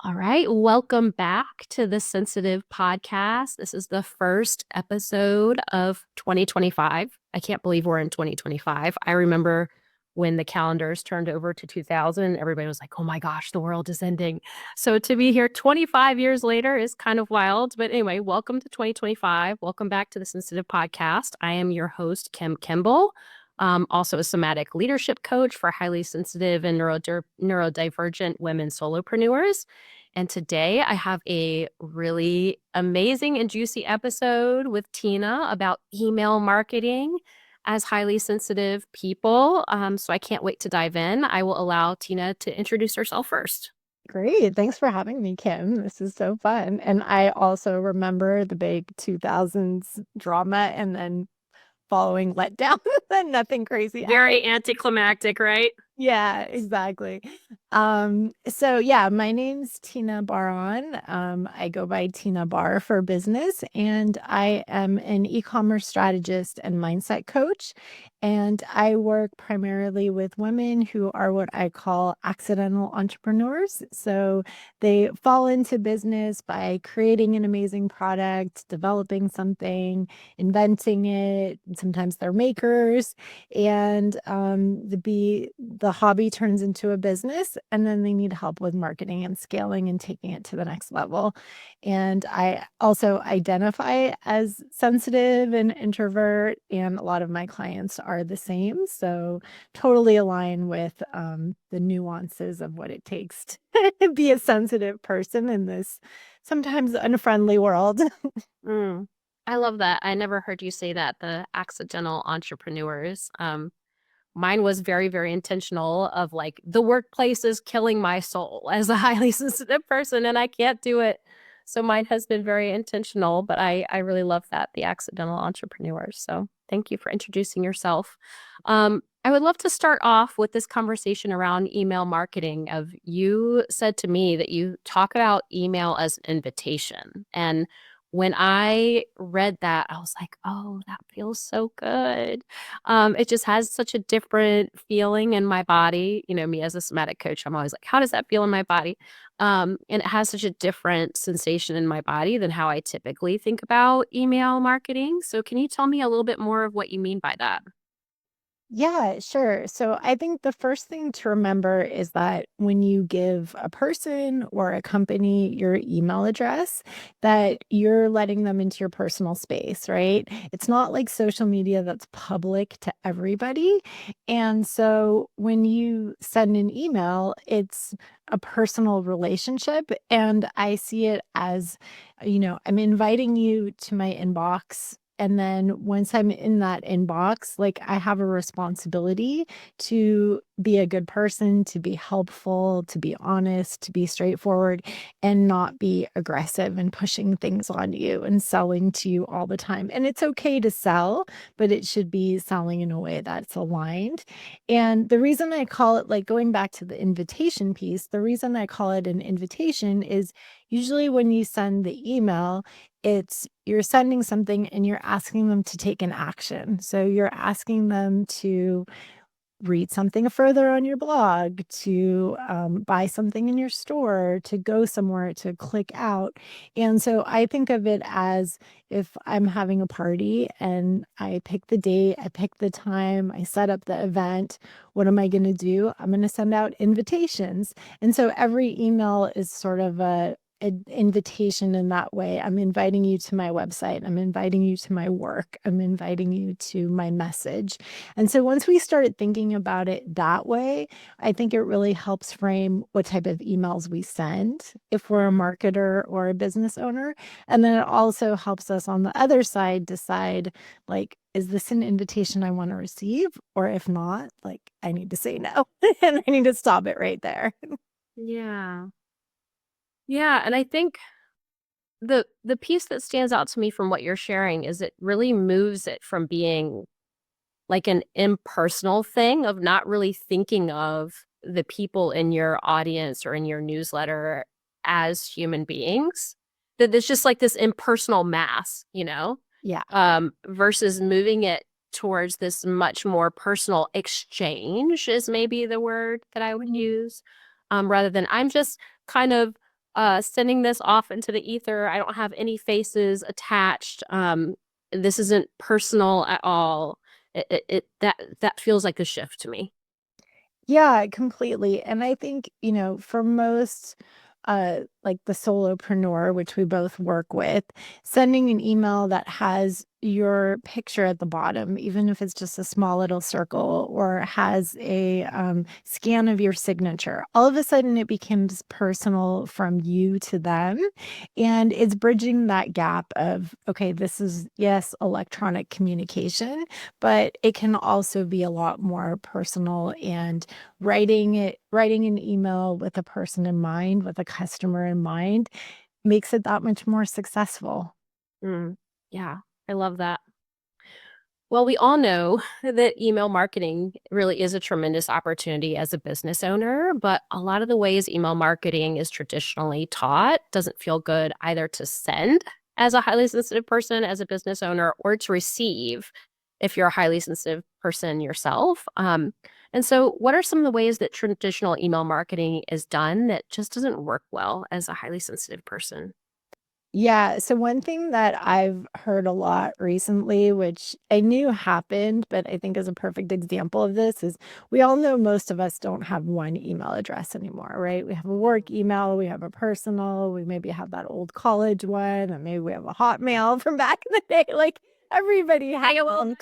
All right. Welcome back to the Sensitive Podcast. This is the first episode of 2025. I can't believe we're in 2025. I remember when the calendars turned over to 2000, everybody was like, oh my gosh, the world is ending. So to be here 25 years later is kind of wild. But anyway, welcome to 2025. Welcome back to the Sensitive Podcast. I am your host, Kimball. Also a somatic leadership coach for highly sensitive and neurodivergent women solopreneurs. And today I have a really amazing and juicy episode with Tina about email marketing as highly sensitive people. So I can't wait to dive in. I will allow Tina to introduce herself first. Great. Thanks for having me, Kim. This is so fun. And I also remember the big 2000s drama and then following letdown and nothing crazy Very happened. anticlimactic, right? Yeah, exactly. So yeah, my name's Tina Baron. I go by Tina Bar for business, and I am an e-commerce strategist and mindset coach. And I work primarily with women who are what I call accidental entrepreneurs. So they fall into business by creating an amazing product, developing something, inventing it. Sometimes they're makers, and the hobby turns into a business, and then they need help with marketing and scaling and taking it to the next level. And I also identify as sensitive and introvert, and a lot of my clients are the same, so totally align with the nuances of what it takes to be a sensitive person in this sometimes unfriendly world. Mm, I love that. I never heard you say that, the accidental entrepreneurs. Mine was very, very intentional of like the workplace is killing my soul as a highly sensitive person and I can't do it. So mine has been very intentional, but I really love that, the accidental entrepreneurs. So thank you for introducing yourself. I would love to start off with this conversation around email marketing. Of you said to me that you talk about email as an invitation. And when I read that, I was like, oh, that feels so good. It just has such a different feeling in my body. You know, me as a somatic coach, I'm always like, how does that feel in my body? And it has such a different sensation in my body than how I typically think about email marketing. So can you tell me a little bit more of what you mean by that? Yeah, sure. So I think the first thing to remember is that when you give a person or a company your email address, that you're letting them into your personal space, right? It's not like social media that's public to everybody. And so when you send an email, it's a personal relationship. And I see it as, I'm inviting you to my inbox. And then once I'm in that inbox, like I have a responsibility to be a good person, to be helpful, to be honest, to be straightforward, and not be aggressive and pushing things on you and selling to you all the time. And it's okay to sell, but it should be selling in a way that's aligned. And the reason I call it, like going back to the invitation piece, the reason I call it an invitation is usually when you send the email, it's you're sending something and you're asking them to take an action. So you're asking them to read something further on your blog, to buy something in your store, to go somewhere, to click out. And so I think of it as if I'm having a party and I pick the date, I pick the time, I set up the event. What am I going to do? I'm going to send out invitations. And so every email is sort of an invitation in that way. I'm inviting you to my website. I'm inviting you to my work. I'm inviting you to my message. And so once we started thinking about it that way, I think it really helps frame what type of emails we send if we're a marketer or a business owner. And then it also helps us on the other side decide, like, is this an invitation I want to receive? Or if not, like, I need to say no and I need to stop it right there. Yeah. Yeah. And I think the piece that stands out to me from what you're sharing is it really moves it from being like an impersonal thing of not really thinking of the people in your audience or in your newsletter as human beings. That there's just like this impersonal mass, Yeah. versus moving it towards this much more personal exchange is maybe the word that I would use, rather than I'm just kind of sending this off into the ether. I don't have any faces attached. This isn't personal at all. That feels like a shift to me. Yeah, completely. And I think, for most like the solopreneur, which we both work with, sending an email that has your picture at the bottom, even if it's just a small little circle or has a scan of your signature, all of a sudden it becomes personal from you to them. And it's bridging that gap of, okay, this is, yes, electronic communication, but it can also be a lot more personal, and writing an email with a person in mind, with a customer in mind, makes it that much more successful. Mm, yeah, I love that. Well, we all know that email marketing really is a tremendous opportunity as a business owner, but a lot of the ways email marketing is traditionally taught doesn't feel good either to send as a highly sensitive person, as a business owner, or to receive if you're a highly sensitive person yourself. And so, what are some of the ways that traditional email marketing is done that just doesn't work well as a highly sensitive person? Yeah, so one thing that I've heard a lot recently, which I knew happened, but I think is a perfect example of this, is we all know most of us don't have one email address anymore, right? We have a work email, we have a personal, we maybe have that old college one, and maybe we have a Hotmail from back in the day. Like everybody has one.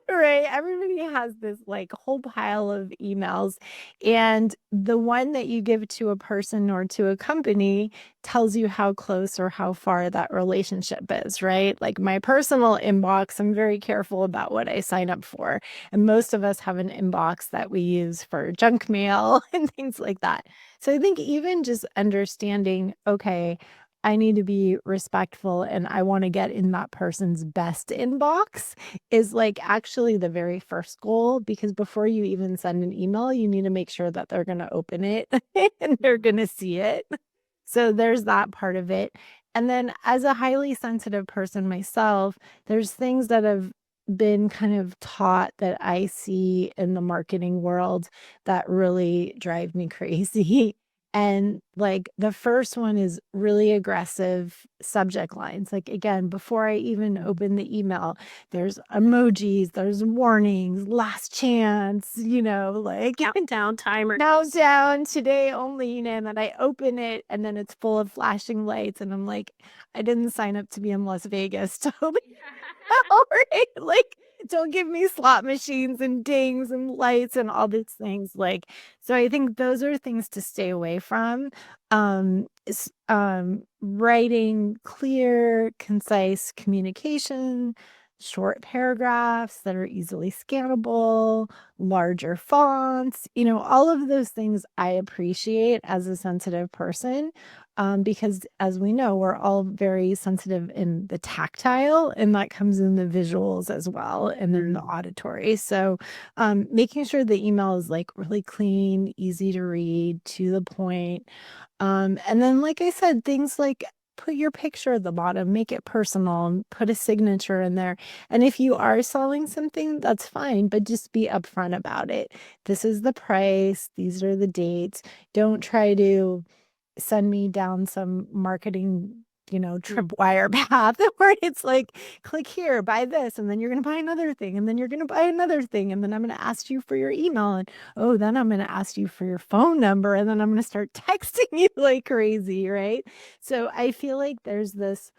Right. Everybody has this like whole pile of emails. And the one that you give to a person or to a company tells you how close or how far that relationship is, right? Like my personal inbox, I'm very careful about what I sign up for. And most of us have an inbox that we use for junk mail and things like that. So I think even just understanding, okay, I need to be respectful and I want to get in that person's best inbox is like actually the very first goal, because before you even send an email, you need to make sure that they're going to open it and they're going to see it. So there's that part of it. And then as a highly sensitive person myself, there's things that have been kind of taught that I see in the marketing world that really drive me crazy. And like the first one is really aggressive subject lines. Like, again, before I even open the email, there's emojis, there's warnings, last chance, like Countdown timer. countdown, today only, and then I open it and then it's full of flashing lights. And I'm like, I didn't sign up to be in Las Vegas to open. All right. Like, don't give me slot machines and dings and lights and all these things. Like, so I think those are things to stay away from. Writing clear, concise communication, short paragraphs that are easily scannable, larger fonts, all of those things I appreciate as a sensitive person. Because as we know, we're all very sensitive in the tactile, and that comes in the visuals as well, and then the auditory. So, making sure the email is like really clean, easy to read, to the point. And then, like I said, things like put your picture at the bottom, make it personal, and put a signature in there. And if you are selling something, that's fine, but just be upfront about it. This is the price, these are the dates. Don't try to send me down some marketing, tripwire path where it's like, click here, buy this, and then you're going to buy another thing, and then you're going to buy another thing, and then I'm going to ask you for your email, and oh, then I'm going to ask you for your phone number, and then I'm going to start texting you like crazy, right? So I feel like there's this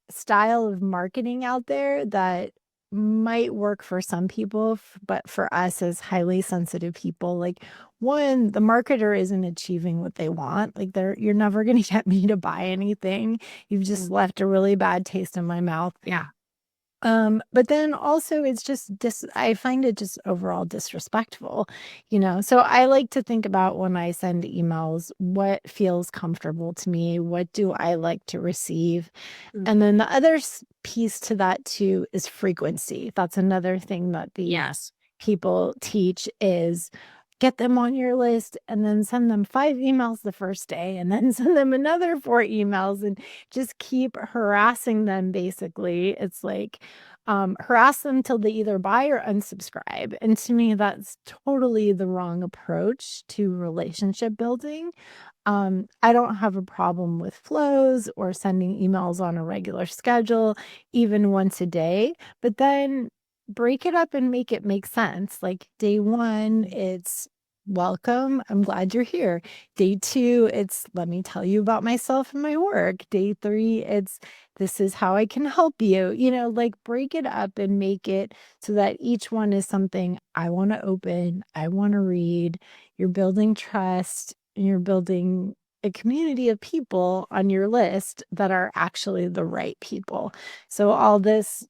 style of marketing out there that might work for some people, but for us as highly sensitive people, like one, the marketer isn't achieving what they want. Like you're never going to get me to buy anything. You've just left a really bad taste in my mouth. Yeah. But then also it's just I find it just overall disrespectful, So I like to think about when I send emails, what feels comfortable to me, what do I like to receive? And then the other piece to that too is frequency. That's another thing that these Yes. people teach is get them on your list and then send them 5 emails the first day and then send them another 4 emails and just keep harassing them basically. It's like, harass them till they either buy or unsubscribe. And to me, that's totally the wrong approach to relationship building. I don't have a problem with flows or sending emails on a regular schedule, even once a day, but then break it up and make it make sense. Like day one, it's welcome. I'm glad you're here. Day two, it's let me tell you about myself and my work. Day three, it's this is how I can help you. Like break it up and make it so that each one is something I want to open, I want to read. You're building trust and you're building a community of people on your list that are actually the right people. So all this,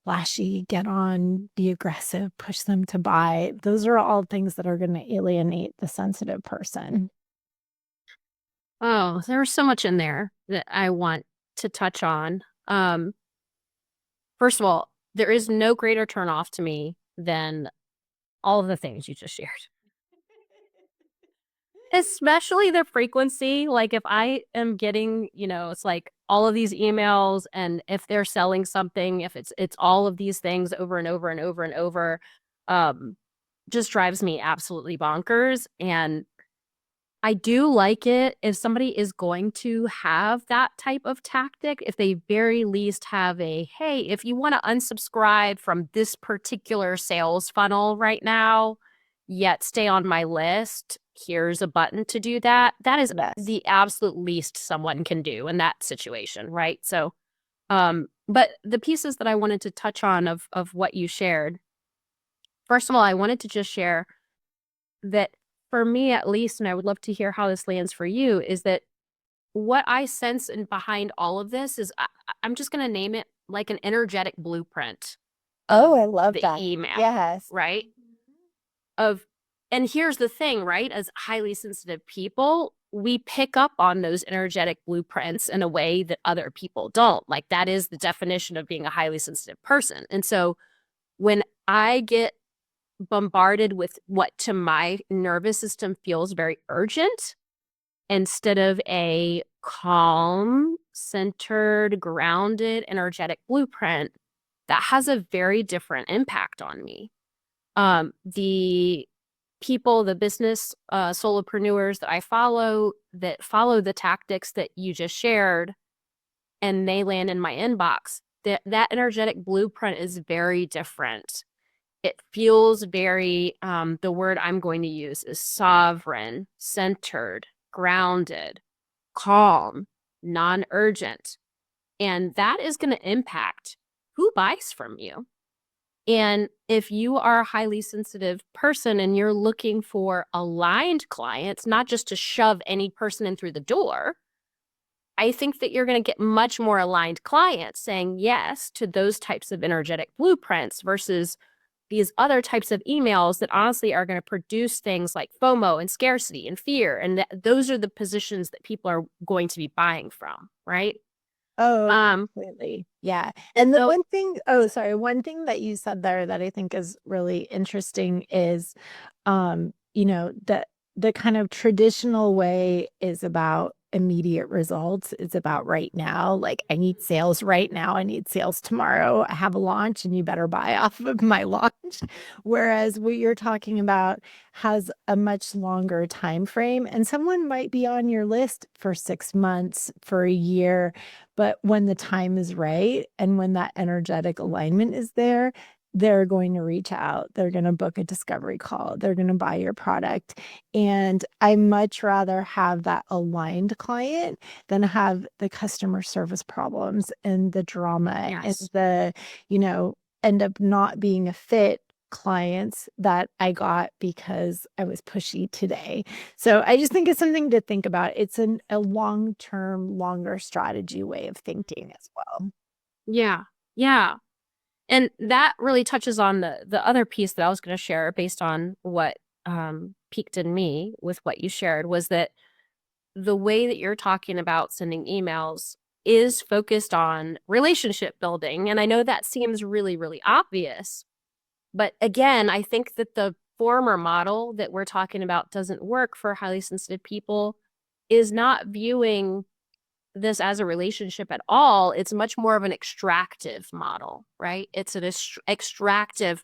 flashy, get on, be aggressive, push them to buy. Those are all things that are going to alienate the sensitive person. Oh, there was so much in there that I want to touch on. First of all, there is no greater turnoff to me than all of the things you just shared. Especially the frequency, like, if I am getting, it's like all of these emails, and if they're selling something, if it's all of these things over and over and over and over, um, just drives me absolutely bonkers, and I do like it if somebody is going to have that type of tactic, if they very least have a, "Hey, if you wanna unsubscribe from this particular sales funnel right now, yet stay on my list, here's a button to do that." That is Yes. the absolute least someone can do in that situation, right? So, but the pieces that I wanted to touch on of what you shared, first of all, I wanted to just share that for me at least, and I would love to hear how this lands for you, is that what I sense in behind all of this is I'm just going to name it like an energetic blueprint Oh, of I love the that. email, Yes. right? Of and here's the thing, right? As highly sensitive people, we pick up on those energetic blueprints in a way that other people don't. Like that is the definition of being a highly sensitive person. And so when I get bombarded with what to my nervous system feels very urgent, instead of a calm, centered, grounded, energetic blueprint, that has a very different impact on me. The people, the business solopreneurs that I follow that follow the tactics that you just shared, and they land in my inbox, that energetic blueprint is very different. It feels very, the word I'm going to use is sovereign, centered, grounded, calm, non-urgent. And that is going to impact who buys from you. And if you are a highly sensitive person and you're looking for aligned clients, not just to shove any person in through the door, I think that you're going to get much more aligned clients saying yes to those types of energetic blueprints versus these other types of emails that honestly are going to produce things like FOMO and scarcity and fear. And those are the positions that people are going to be buying from, right? Oh, Um, completely. Yeah. And the so one thing, oh, sorry, one thing that you said there that I think is really interesting is, the kind of traditional way is about immediate results. It's about right now. Like, I need sales right now. I need sales tomorrow. I have a launch and you better buy off of my launch. Whereas what you're talking about has a much longer time frame. And someone might be on your list for 6 months, for a year. But when the time is right and when that energetic alignment is there, they're going to reach out. They're going to book a discovery call. They're going to buy your product. And I much rather have that aligned client than have the customer service problems and the drama and yes. the, end up not being a fit clients that I got because I was pushy today. So I just think it's something to think about. It's a long-term, longer strategy way of thinking as well. Yeah. Yeah. And that really touches on the other piece that I was going to share based on what piqued in me with what you shared was that the way that you're talking about sending emails is focused on relationship building. And I know that seems really, really obvious. But again, I think that the former model that we're talking about doesn't work for highly sensitive people is not viewing this as a relationship at all. It's much more of an extractive model, right? It's an extractive.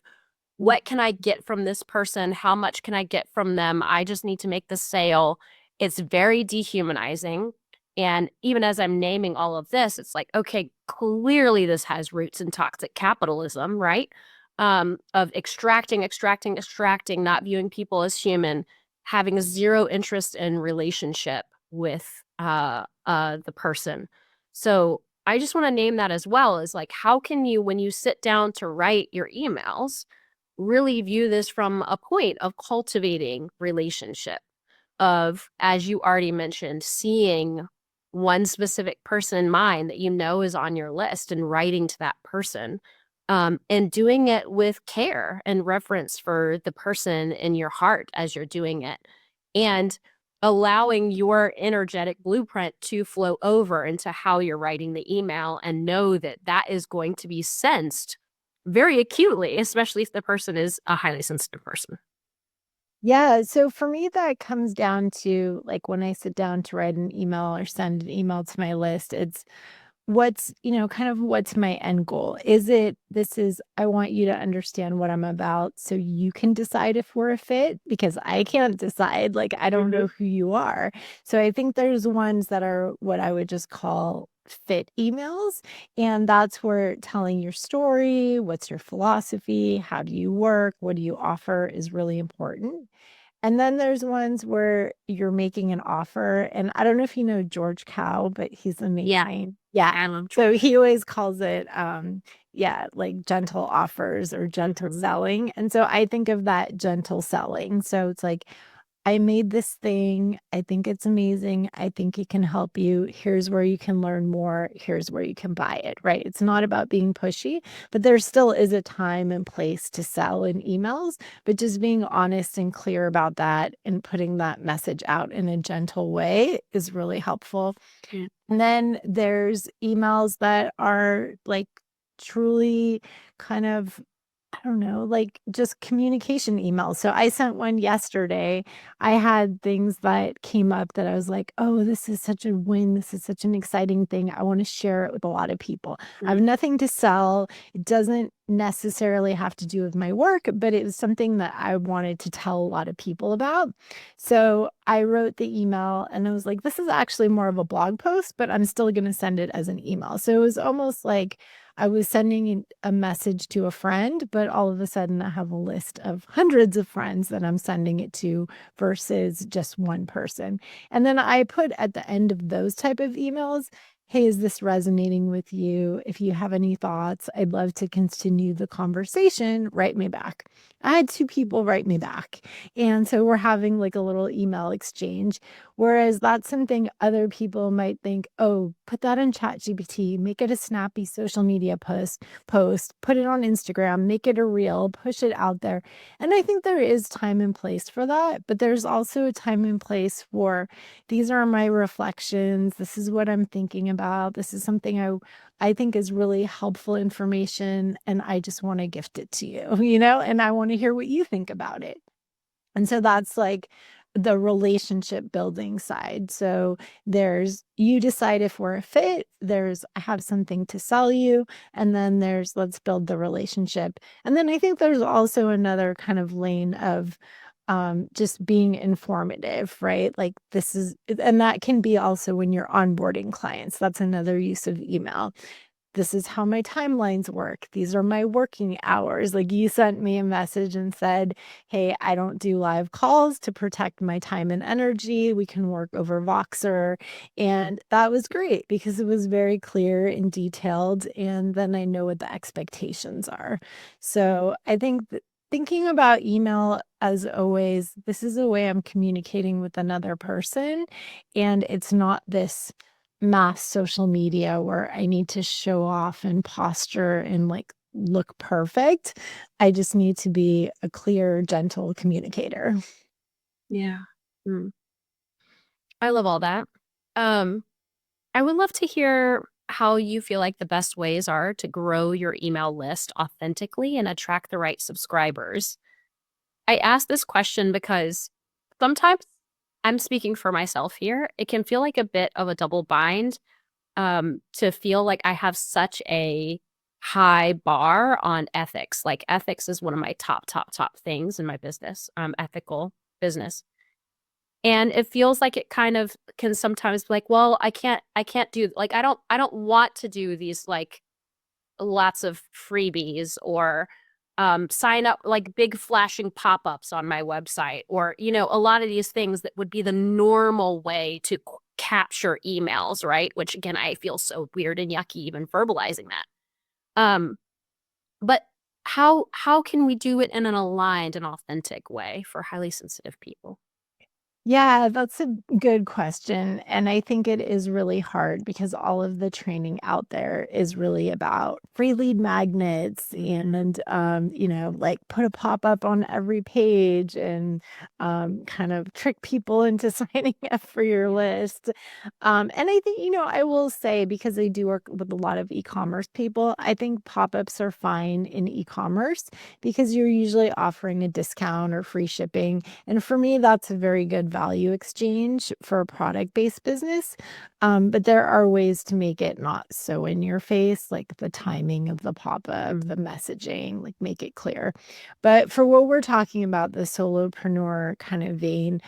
What can I get from this person? How much can I get from them? I just need to make the sale. It's very dehumanizing. And even as I'm naming all of this, it's like, okay, clearly this has roots in toxic capitalism, right? Of extracting, not viewing people as human, having zero interest in relationship with the person. So I just want to name that as well, is like, how can you, when you sit down to write your emails, really view this from a point of cultivating relationship, of, as you already mentioned, seeing one specific person in mind that you know is on your list and writing to that person, and doing it with care and reverence for the person in your heart as you're doing it, and allowing your energetic blueprint to flow over into how you're writing the email, and know that that is going to be sensed very acutely, especially if the person is a highly sensitive person. Yeah, so for me, that comes down to like when I sit down to write an email or send an email to my list, it's kind of what's my end goal? Is it this is I want you to understand what I'm about so you can decide if we're a fit because I can't decide. Like, I don't know who you are. So I think there's ones that are what I would just call fit emails. And that's where telling your story, what's your philosophy, how do you work, what do you offer is really important. And then there's ones where you're making an offer, and I don't know if you know George Cow, but he's Yeah, amazing. Yeah. I love. So he always calls it, yeah, like gentle offers or gentle selling. And so I think of that gentle selling. So it's like, I made this thing. I think it's amazing. I think it can help you. Here's where you can learn more. Here's where you can buy it, right? It's not about being pushy, but there still is a time and place to sell in emails, but just being honest and clear about that and putting that message out in a gentle way is really helpful. Mm. And then there's emails that are like truly kind of, I don't know, like just communication emails. So I sent one yesterday. I had things that came up that I was like, oh, this is such a win. This is such an exciting thing. I want to share it with a lot of people. I have nothing to sell. It doesn't necessarily have to do with my work, but it was something that I wanted to tell a lot of people about. So I wrote the email and I was like, this is actually more of a blog post, but I'm still going to send it as an email. So it was almost like I was sending a message to a friend, but all of a sudden I have a list of hundreds of friends that I'm sending it to versus just one person. And then I put at the end of those type of emails, hey, is this resonating with you? If you have any thoughts, I'd love to continue the conversation. Write me back. I had two people write me back. And so we're having like a little email exchange. Whereas that's something other people might think, oh, put that in ChatGPT, make it a snappy social media post, put it on Instagram, make it a reel, push it out there. And I think there is time and place for that, but there's also a time and place for these are my reflections. This is what I'm thinking about. This is something I think is really helpful information and I just want to gift it to you, and I want to hear what you think about it. And so that's like the relationship building side. So there's you decide if we're a fit, there's I have something to sell you, and then there's let's build the relationship. And then I think there's also another kind of lane of just being informative, right? Like this is and that can be also when you're onboarding clients. That's another use of email. This is how my timelines work. These are my working hours. Like you sent me a message and said, hey, I don't do live calls to protect my time and energy. We can work over Voxer. And that was great because it was very clear and detailed. And then I know what the expectations are. So I think thinking about email as always, this is a way I'm communicating with another person. And it's not this mass social media where I need to show off and posture and like look perfect. I just need to be a clear, gentle communicator. Yeah. Mm. I love all that. Um, I would love to hear how you feel like the best ways are to grow your email list authentically and attract the right subscribers. I ask this question because sometimes I'm speaking for myself here. It can feel like a bit of a double bind to feel like I have such a high bar on ethics. Like ethics is one of my top things in my business, ethical business. And it feels like it kind of can sometimes be like, well, I can't do like I don't want to do these like lots of freebies or sign up like big flashing pop-ups on my website or a lot of these things that would be the normal way to capture emails, right? Which again, I feel so weird and yucky even verbalizing that. But how can we do it in an aligned and authentic way for highly sensitive people? Yeah, that's a good question. And I think it is really hard because all of the training out there is really about free lead magnets and, like put a pop up on every page and kind of trick people into signing up for your list. And I think, I will say because I do work with a lot of e commerce people, I think pop ups are fine in e commerce because you're usually offering a discount or free shipping, and for me, that's a very good value exchange for a product-based business. But there are ways to make it not so in your face, like the timing of the pop-up, the messaging, like make it clear. But for what we're talking about, the solopreneur kind of vein,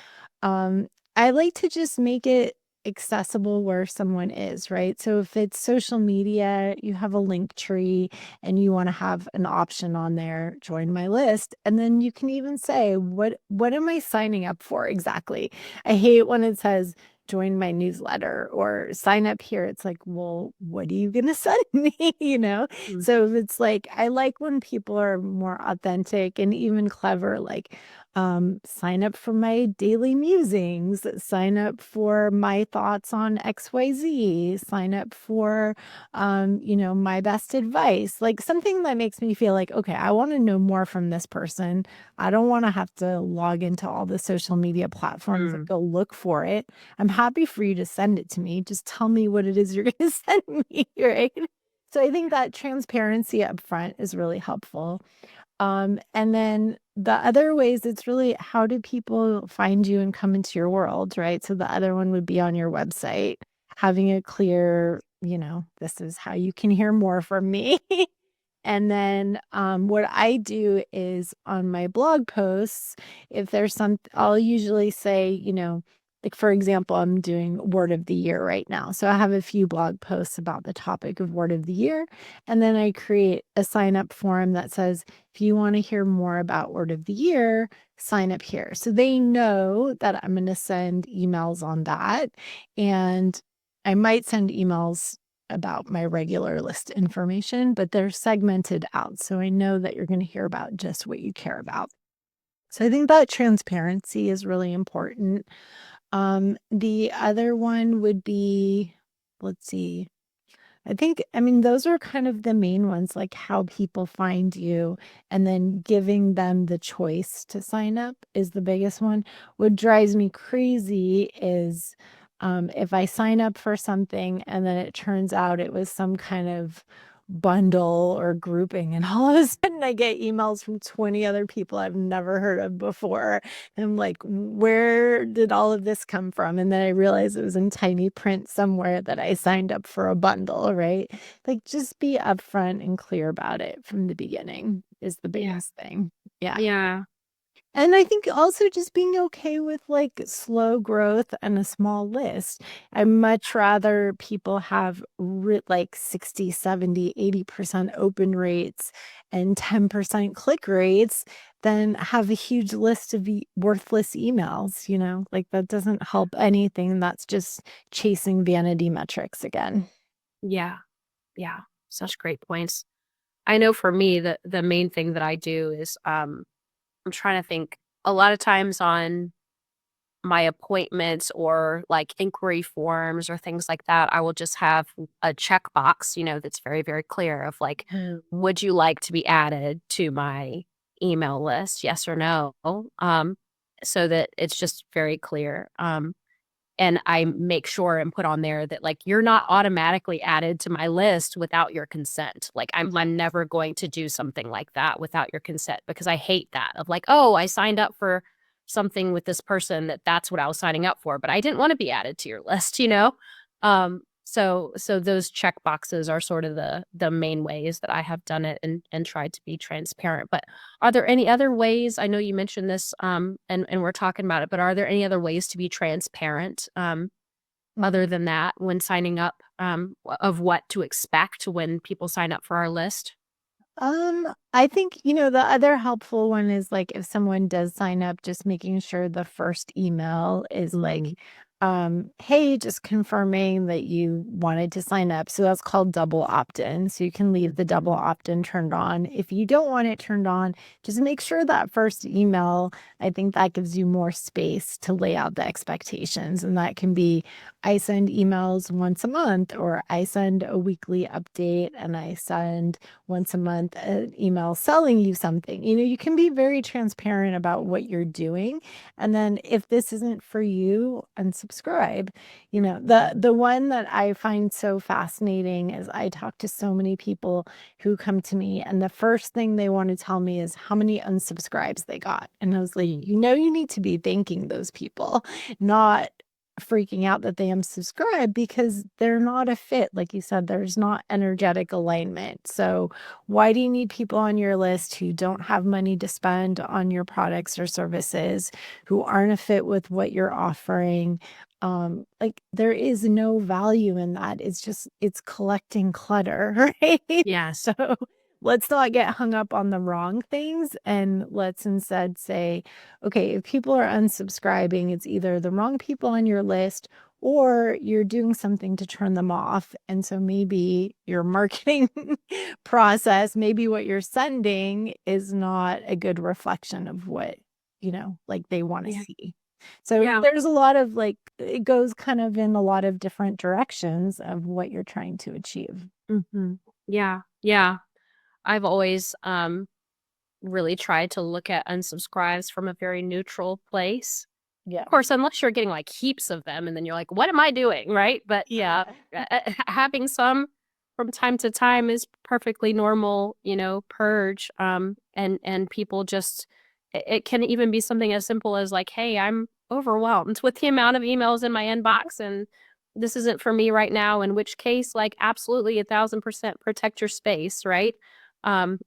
um, I like to just make it accessible where someone is, right? So if it's social media, you have a link tree and you want to have an option on there, join my list. And then you can even say, what am I signing up for exactly? I hate when it says join my newsletter or sign up here. It's like, well, what are you gonna send me? Mm. So it's like I like when people are more authentic and even clever, like sign up for my daily musings, sign up for my thoughts on XYZ, sign up for my best advice, like something that makes me feel like, okay, I want to know more from this person. I don't want to have to log into all the social media platforms and Mm. go look for it. I'm happy for you to send it to me. Just tell me what it is you're going to send me, right? So I think that transparency up front is really helpful. And then the other ways, it's really how do people find you and come into your world, right? So the other one would be on your website, having a clear, this is how you can hear more from me. And then what I do is on my blog posts, if there's I'll usually say, like for example, I'm doing word of the year right now. So I have a few blog posts about the topic of word of the year. And then I create a sign up form that says, if you want to hear more about word of the year, sign up here. So they know that I'm going to send emails on that. And I might send emails about my regular list information, but they're segmented out. So I know that you're going to hear about just what you care about. So I think that transparency is really important. The other one would be, let's see, I mean, those are kind of the main ones, like how people find you and then giving them the choice to sign up is the biggest one. What drives me crazy is if I sign up for something and then it turns out it was some kind of bundle or grouping, and all of a sudden I get emails from 20 other people I've never heard of before. And I'm like, where did all of this come from? And then I realized it was in tiny print somewhere that I signed up for a bundle, right? Like just be upfront and clear about it from the beginning is the Yeah. biggest thing. Yeah. Yeah. And I think also just being okay with like slow growth and a small list. I much rather people have like 60, 70, 80% open rates and 10% click rates than have a huge list of worthless emails, like that doesn't help anything. That's just chasing vanity metrics again. Yeah. Yeah. Such great points. I know for me the main thing that I do is I'm trying to think a lot of times on my appointments or like inquiry forms or things like that, I will just have a checkbox, that's very, very clear of like, would you like to be added to my email list? Yes or no. So that it's just very clear. And I make sure and put on there that like, you're not automatically added to my list without your consent. Like I'm never going to do something like that without your consent, because I hate that of like, oh, I signed up for something with this person that's what I was signing up for, but I didn't want to be added to your list, you know? So those check boxes are sort of the main ways that I have done it and tried to be transparent. But are there any other ways? I know you mentioned this, and we're talking about it, but are there any other ways to be transparent, other than that when signing up, of what to expect when people sign up for our list? I think, the other helpful one is like if someone does sign up, just making sure the first email is like, hey, just confirming that you wanted to sign up. So that's called double opt-in. So you can leave the double opt-in turned on. If you don't want it turned on, just make sure that first email, I think that gives you more space to lay out the expectations. And that can be, I send emails once a month, or I send a weekly update, and I send once a month an email selling you something. You can be very transparent about what you're doing. And then if this isn't for you, unsubscribe. The one that I find so fascinating is I talk to so many people who come to me, and the first thing they want to tell me is how many unsubscribes they got. And I was like, you need to be thanking those people, not freaking out that they unsubscribe, because they're not a fit. Like you said, there's not energetic alignment. So why do you need people on your list who don't have money to spend on your products or services, who aren't a fit with what you're offering? Like there is no value in that. It's collecting clutter, right? Yes. So let's not get hung up on the wrong things, and let's instead say, okay, if people are unsubscribing, it's either the wrong people on your list or you're doing something to turn them off. And so maybe your marketing process, maybe what you're sending is not a good reflection of what, like they want to Yeah. see. So Yeah. there's a lot of like, it goes kind of in a lot of different directions of what you're trying to achieve. Yeah. Yeah. I've always, really tried to look at unsubscribes from a very neutral place. Yeah. Of course, unless you're getting, like, heaps of them, and then you're like, "What am I doing?" Right? But, yeah, having some from time to time is perfectly normal, purge, and people just it can even be something as simple as, like, "Hey, I'm overwhelmed with the amount of emails in my inbox, and this isn't for me right now," in which case, like, absolutely 1,000% protect your space, right?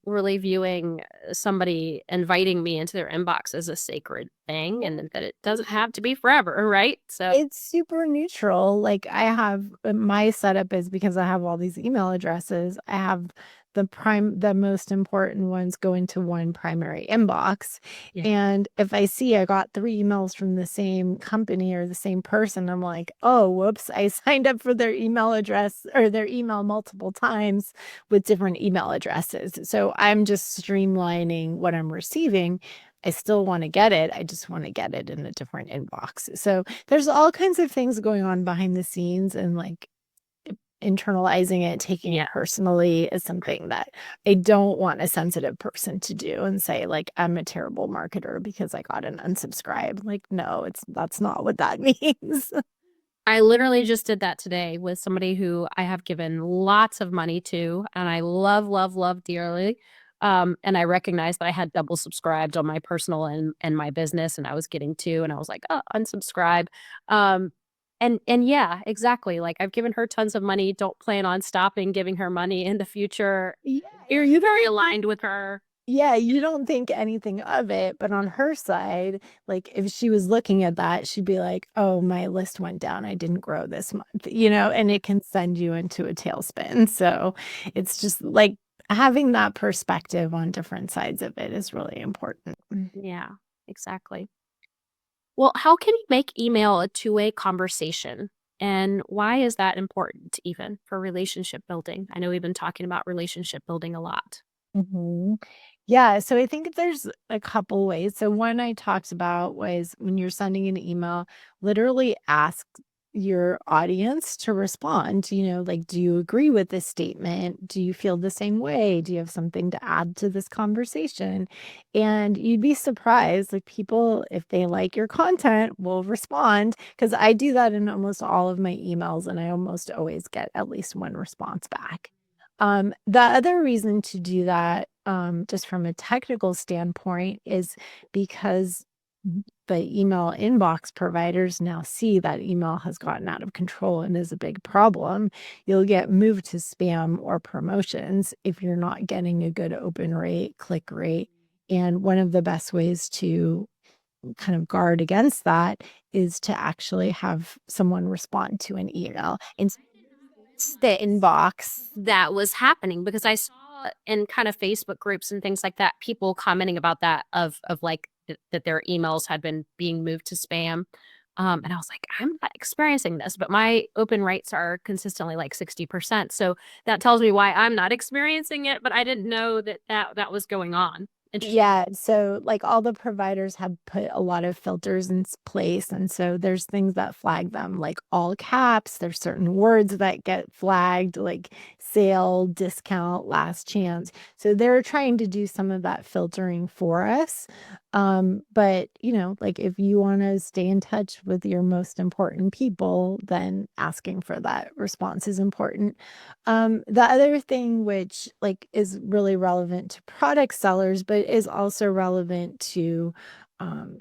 Really viewing somebody inviting me into their inbox as a sacred thing, and that it doesn't have to be forever, right? So It's super neutral. Like I have my setup is because I have all these email addresses. I have the most important ones go into one primary inbox. yeah. And if I see I got 3 emails from the same company or the same person, I'm like, oh, whoops, I signed up for their email address or their email multiple times with different email addresses. So I'm just streamlining what I'm receiving. I still want to get it. I just want to get it in a different inbox. So there's all kinds of things going on behind the scenes, and like internalizing it, taking it Yeah. personally is something that I don't want a sensitive person to do and say like I'm a terrible marketer because I got an unsubscribe. Like no, that's not what that means. I literally just did that today with somebody who I have given lots of money to, and I love, love, love dearly. And I recognized that I had double subscribed on my personal and my business, and I was getting two, and I was like, oh, unsubscribe. And yeah, exactly. Like I've given her tons of money. Don't plan on stopping giving her money in the future. Yeah, You're very aligned with her. yeah, you don't think anything of it, but on her side, like if she was looking at that, she'd be like, "Oh, my list went down. I didn't grow this month." And it can send you into a tailspin. So, it's just like having that perspective on different sides of it is really important. Yeah, exactly. Well, how can you make email a two-way conversation? And why is that important even for relationship building? I know we've been talking about relationship building a lot. Mhm. Yeah, so I think there's a couple ways. So one I talked about was when you're sending an email, literally ask. your audience to respond. Like, do you agree with this statement? Do you feel the same way? Do you have something to add to this conversation? And you'd be surprised, like, people, if they like your content, will respond, because I do that in almost all of my emails, and I almost always get at least one response back. The other reason to do that, just from a technical standpoint, is because the email inbox providers now see that email has gotten out of control and is a big problem. You'll get moved to spam or promotions if you're not getting a good open rate, click rate. And one of the best ways to kind of guard against that is to actually have someone respond to an email. And It's the inbox that was happening because I saw in kind of Facebook groups and things like that, people commenting about that of like that their emails had been being moved to spam. And I was like, I'm not experiencing this, but my open rates are consistently like 60%. So that tells me why I'm not experiencing it, but I didn't know that was going on. Interesting. yeah, so like all the providers have put a lot of filters in place. And so there's things that flag them, like all caps. There's certain words that get flagged, like sale, discount, last chance. So they're trying to do some of that filtering for us. But like, if you want to stay in touch with your most important people, then asking for that response is important. The other thing, which like is really relevant to product sellers, but is also relevant to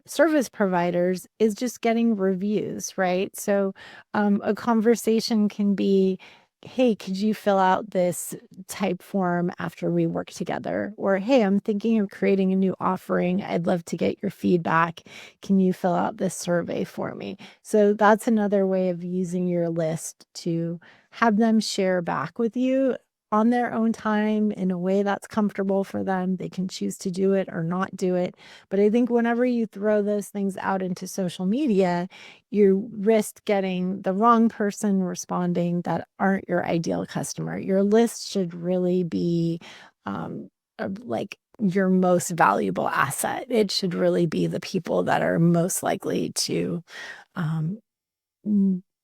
service providers, is just getting reviews, right? So a conversation can be, hey, could you fill out this type form after we work together? Or, hey, I'm thinking of creating a new offering. I'd love to get your feedback. Can you fill out this survey for me? So that's another way of using your list to have them share back with you on their own time in a way that's comfortable for them. They can choose to do it or not do it. But I think whenever you throw those things out into social media, you risk getting the wrong person responding that aren't your ideal customer. Your list should really be like your most valuable asset. It should really be the people that are most likely to um,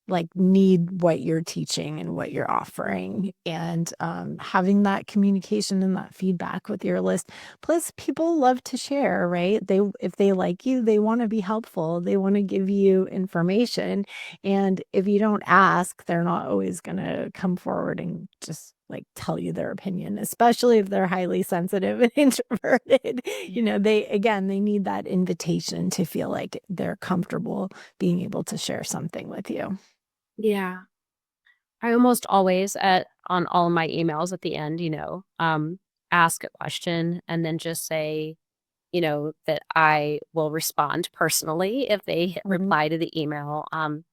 like need what you're teaching and what you're offering, and having that communication and that feedback with your list. Plus, people love to share, right? If they like you, they want to be helpful, they want to give you information. And if you don't ask, they're not always going to come forward and just like tell you their opinion, especially if they're highly sensitive and introverted. They need that invitation to feel like they're comfortable being able to share something with you. Yeah. I almost always on all of my emails at the end, ask a question and then just say, that I will respond personally if they Mhm. reply to the email.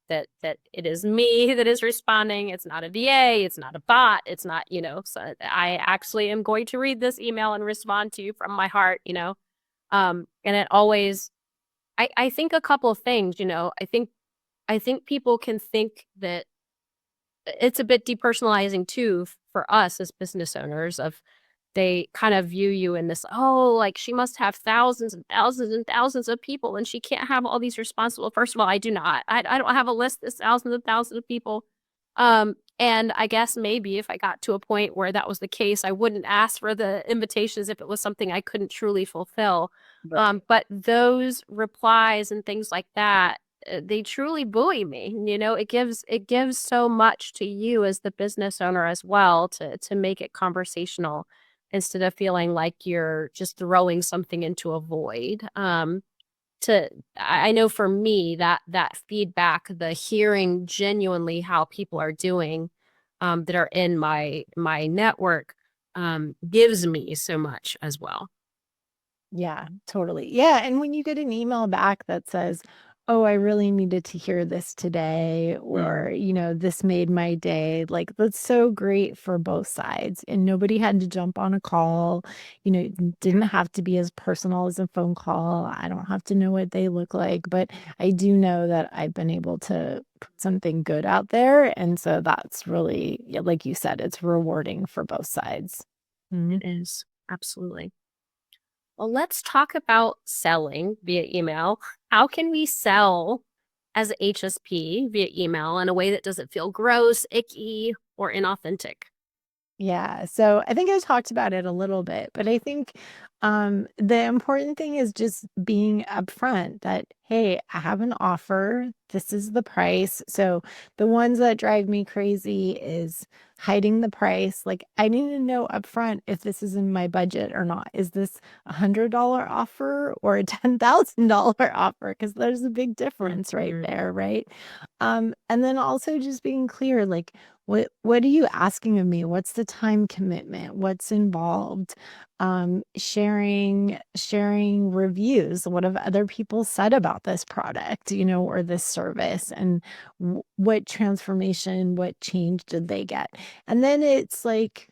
That it is me that is responding. It's not a VA. It's not a bot. It's not, So I actually am going to read this email and respond to you from my heart. And it always. I think a couple of things. I think people can think that it's a bit depersonalizing too for us as business owners of they kind of view you in this, oh, like she must have thousands and thousands and thousands of people and she can't have all these responsible. First of all, I do not. I don't have a list that's thousands and thousands of people. And I guess maybe if I got to a point where that was the case, I wouldn't ask for the invitations if it was something I couldn't truly fulfill. Right. But those replies and things like that, they truly buoy me. It gives so much to you as the business owner as well to make it conversational instead of feeling like you're just throwing something into a void. To I know for me that feedback, the hearing genuinely how people are doing, that are in my network, gives me so much as well. Yeah, totally. Yeah, and when you get an email back that says, "Oh, I really needed to hear this today," Mm. or, "This made my day," like, that's so great for both sides, and nobody had to jump on a call. It didn't have to be as personal as a phone call. I don't have to know what they look like, but I do know that I've been able to put something good out there, and so that's really, yeah, like you said, it's rewarding for both sides. It is absolutely. Well, let's talk about selling via email. How can we sell as HSP via email in a way that doesn't feel gross, icky, or inauthentic? Yeah. So I think I talked about it a little bit, but I think the important thing is just being upfront that, hey, I have an offer. This is the price. So the ones that drive me crazy is hiding the price. Like, I need to know upfront if this is in my budget or not. Is this $100 offer or a $10,000 offer? Because there's a big difference right there, right? And then also just being clear, like, what are you asking of me? What's the time commitment? What's involved? Sharing reviews. What have other people said about this product, or this service, and what transformation, what change did they get? And then it's like,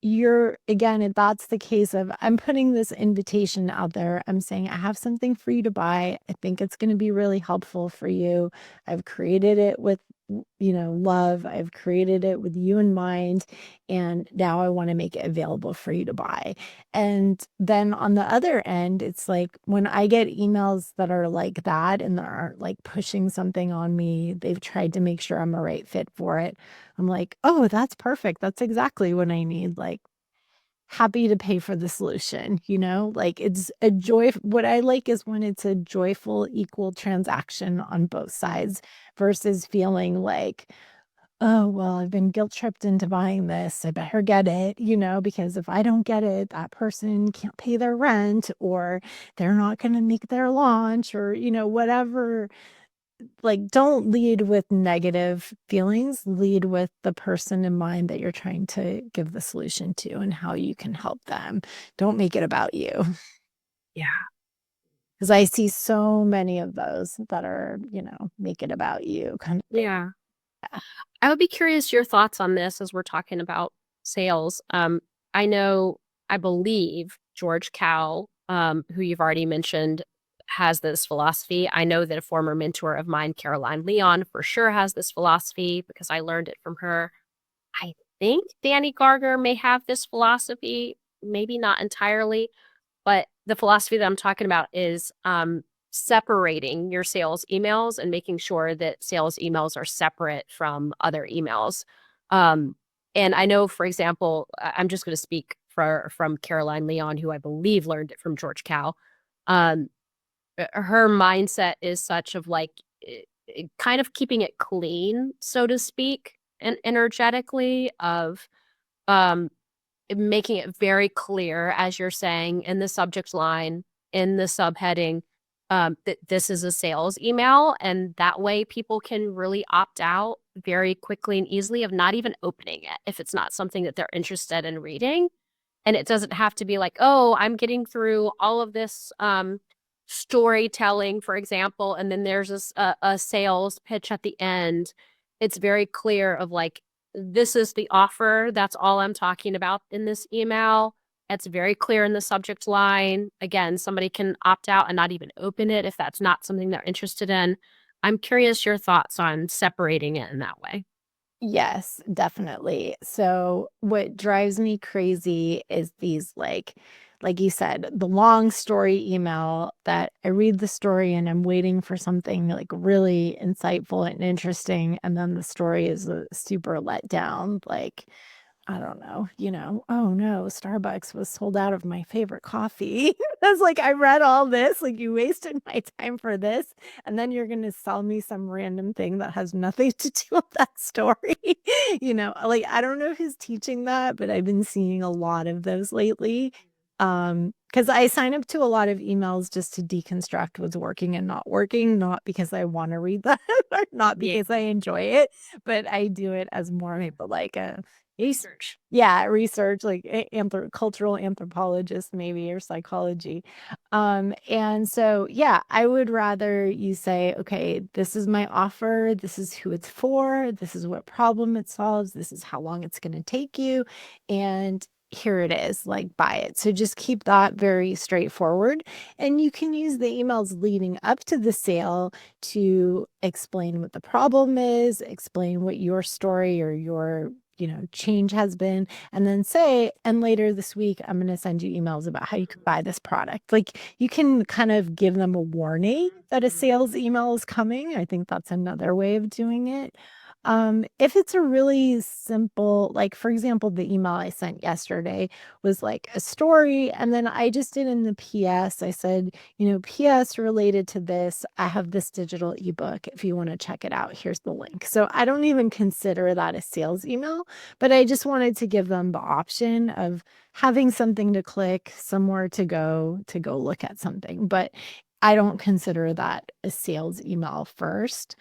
if that's the case of, I'm putting this invitation out there. I'm saying, I have something for you to buy. I think it's going to be really helpful for you. I've created it with love. I've created it with you in mind. And now I want to make it available for you to buy. And then on the other end, it's like when I get emails that are like that and they're like pushing something on me, they've tried to make sure I'm a right fit for it. I'm like, oh, that's perfect. That's exactly what I need. Like, happy to pay for the solution, like it's a joy. What I like is when it's a joyful, equal transaction on both sides versus feeling like, oh, well, I've been guilt tripped into buying this. I better get it, because if I don't get it, that person can't pay their rent or they're not going to make their launch or, whatever. Like, don't lead with negative feelings, lead with the person in mind that you're trying to give the solution to and how you can help them. Don't make it about you. Yeah. Because I see so many of those that are, make it about you kind of thing. Yeah. I would be curious your thoughts on this as we're talking about sales. I know, I believe George Cal, who you've already mentioned, has this philosophy. I know that a former mentor of mine, Caroline Leon, for sure has this philosophy because I learned it from her. I think Danny Garger may have this philosophy, maybe not entirely, but the philosophy that I'm talking about is separating your sales emails and making sure that sales emails are separate from other emails. Um, and I know, for example, I'm just going to speak from Caroline Leon, who I believe learned it from George Cal. Um, Her mindset is such of like kind of keeping it clean, so to speak, and energetically of um, making it very clear, as you're saying, in the subject line, in the subheading, that this is a sales email. And that way people can really opt out very quickly and easily of not even opening it if it's not something that they're interested in reading. And it doesn't have to be like, oh, I'm getting through all of this storytelling, for example, and then there's a sales pitch at the end. It's very clear of like, this is the offer. That's all I'm talking about in this email. It's very clear in the subject line. Again, somebody can opt out and not even open it if that's not something they're interested in. I'm curious your thoughts on separating it in that way. Yes, definitely. So what drives me crazy is these like you said, the long story email that I read the story and I'm waiting for something like really insightful and interesting. And then the story is a super letdown. Like, I don't know, oh no, Starbucks was sold out of my favorite coffee. That's like, I read all this, like you wasted my time for this. And then you're going to sell me some random thing that has nothing to do with that story. Like, I don't know who's teaching that, but I've been seeing a lot of those lately. Because I sign up to a lot of emails just to deconstruct what's working and not working, not because I want to read them or not Yeah. because I enjoy it, but I do it as more of like a Research. yeah, research, like cultural anthropologist maybe or psychology. And so yeah, I would rather you say, okay, this is my offer, this is who it's for, this is what problem it solves, this is how long it's going to take you, and here it is, like buy it. So just keep that very straightforward. And you can use the emails leading up to the sale to explain what the problem is, explain what your story or your change has been, and then say, and later this week, I'm going to send you emails about how you can buy this product. Like you can kind of give them a warning that a sales email is coming. I think that's another way of doing it. If it's a really simple, like for example, the email I sent yesterday was like a story, and then I just did in the PS, I said, PS related to this, I have this digital ebook. If you want to check it out, here's the link. So I don't even consider that a sales email, but I just wanted to give them the option of having something to click, somewhere to go look at something. But I don't consider that a sales email first.